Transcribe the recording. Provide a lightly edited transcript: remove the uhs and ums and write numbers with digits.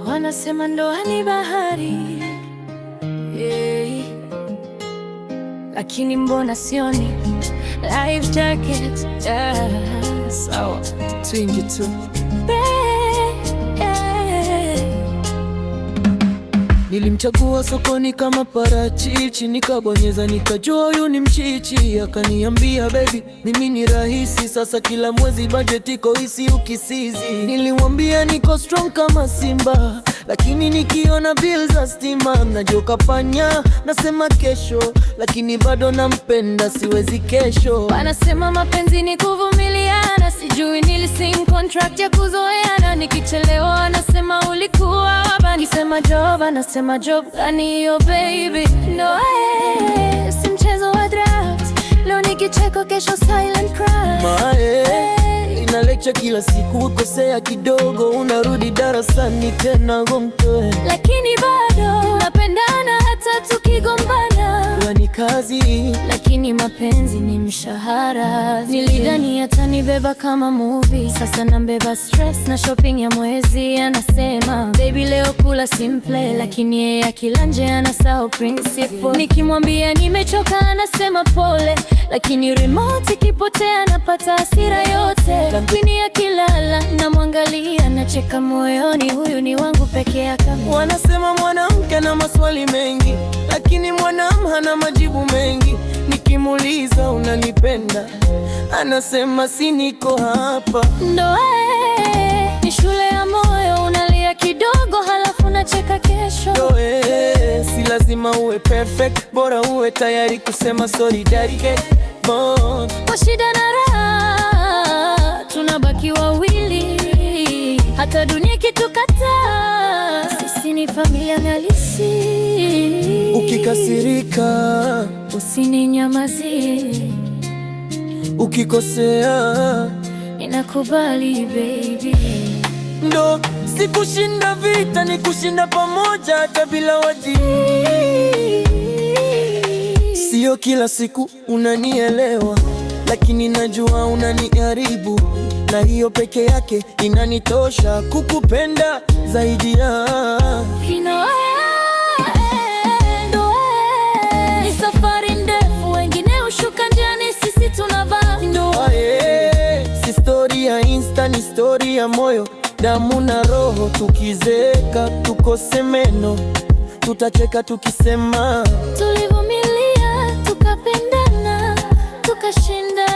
Wanasema ndoa ni bahari, yeah. Lakini mbona sioni life jacket, yeah. Sawa, tuingie tu. Nilimchagua sokoni kama parachichi, nikabonyeza nikajua huyu ni mchichi. Akaniambia baby, mimi ni rahisi, sasa kila mwezi budget iko hisi ukisizi. Nilimwambia niko strong kama simba, lakini nikiona bills za stima najoka panya. Nasema kesho, lakini bado nampenda, siwezi kesho. Wanasema mapenzi ni kuvumiliana, sijui nilisign contract ya kuzoeana. Nikichelewa anasema ulikuwa waba, nisema job, anasema job gani hiyo baby? No, si mchezo wa draft, leo ni kicheko, kesho silent cry. Ina lecture kila siku, ukosea kidogo unarudi darasani tena gomtoe. Lakini bado napendana hata tukigombana. Huwa ni kazi, lakini mapenzi ni mshahara. Nilidhani atanibeba kama movie, sasa nambeba stress na shopping ya mwezi. Anasema baby leo kula simple, lakini yeye akila nje anasahau principle. Nikimwambia nimechoka anasema pole, lakini remote ikipotea napata hasira yote. Lakini akilala namwangalia, nacheka moyoni, huyu ni wangu peke yake. Wanasema mwanamke na maswali mengi, lakini mwanamke hana majibu mengi. Nikimuuliza unanipenda, anasema si niko hapa. Ndoa ni shule ya moyo, unalia kidogo halafu unacheka kesho. Ndoa si lazima uwe perfect, bora uwe tayari kusema sorry daddy. Kwa shida na raha tunabaki wawili, hata dunia ikitukataa, sisi ni familia halisi. Ukikasirika usininyamazie, ukikosea ninakubali baby. Ndo si kushinda vita, ni kushinda pamoja hata bila wajibu. Sio kila siku unanielewa, lakini najua unaniharibu, na hiyo peke yake inanitosha kukupenda zaidi ya ni safari ndefu, wengine ushuka njiani, sisi tunavaa ndoa. Si story ya Insta, ni story ya moyo, damu na roho. Tukizeeka tukose meno, tutacheka tukisema tulivumilia, tukapendana, tukashinda.